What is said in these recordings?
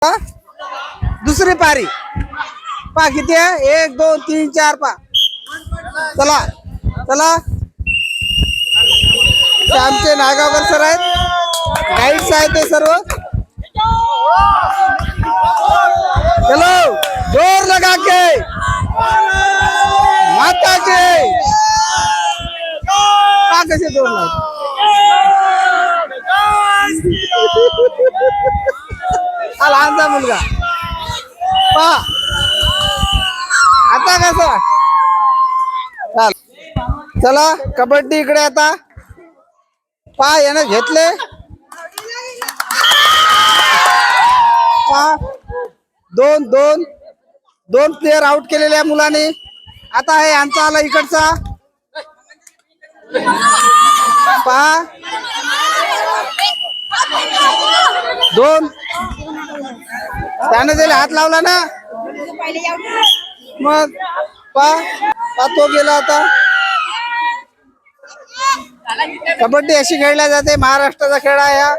हा? दुसरी पारी पा किती आहे 1 2 3 4 पा चला चला ते आमचे नागावकर सर आहेत गाईड्स आहेत ते सर्व चलो जोर लगा के माता के का कसे जोर लाग हा लहानसा मुलगा पा आता कसं चाल चला कबड्डी इकडे आता पा याने घेतले पा दोन दोन दोन प्लेयर आउट केलेल्या मुलाने आता आहे यांचा आला इकडचा पहा दोन त्याने दिले हात लावला ना मग पा तो गेला आता कबड्डी अशी खेळल्या जाते महाराष्ट्राचा खेळ आहे हा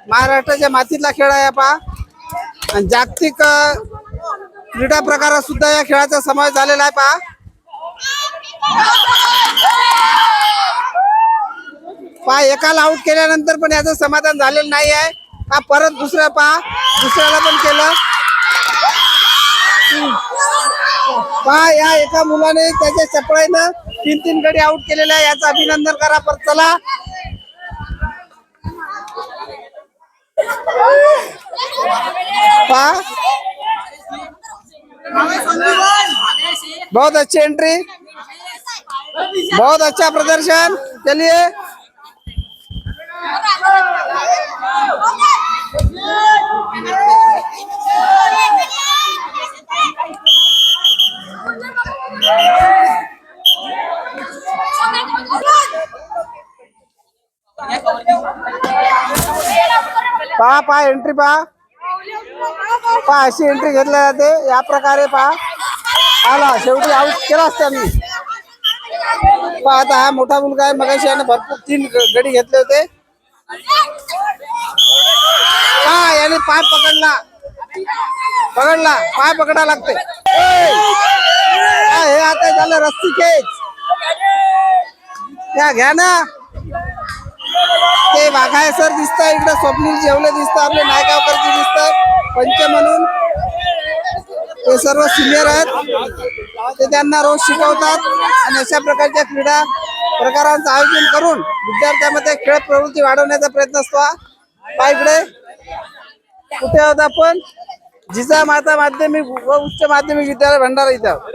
महाराष्ट्राच्या मातीतला खेळ आहे पहा आणि जागतिक क्रीडा प्रकारात सुद्धा या खेळाचा समावेश झालेला आहे पहा पहा एकाला आउट केल्यानंतर पण याचं समाधान झालेलं नाही आहे हा परत दुसरा पहा दुसऱ्याला पण केलं पहा या एका मुलाने त्याच्या चपळाईनं 3 गडी आउट केलेला आहे याचं अभिनंदन करा परत चला पहा बहुत अच्छी एंट्री बहुत अच्छा प्रदर्शन चलिए पहा पहा एंट्री पहा पहा अशी एंट्री घेतल्या जाते या प्रकारे पहा आला शेवटी आउट केलाच त्यांनी पहा आता हा मोठा मुलगा आहे मगाशी याने भरपूर 3 गडी घेतले होते पहा याने पाय पकडला पाय पकडा लागते हे आता झालं रस्सी खेच त्या घ्या ना ते वाघाय सर दिसत इकडे स्वप्नील जेवले दिसत आपले नायगावकरजी दिसत पंच म्हणून ते सर्व सिनियर आहेत ते त्यांना रोज शिकवतात आणि अशा प्रकारच्या क्रीडा प्रकारांचं आयोजन करून विद्यार्थ्यांमध्ये खेळ प्रवृत्ती वाढवण्याचा प्रयत्न असतो हा इकडे कुठे आहोत आपण जिजा माता माध्यमिक व उच्च माध्यमिक विद्यालय भंडारा इथं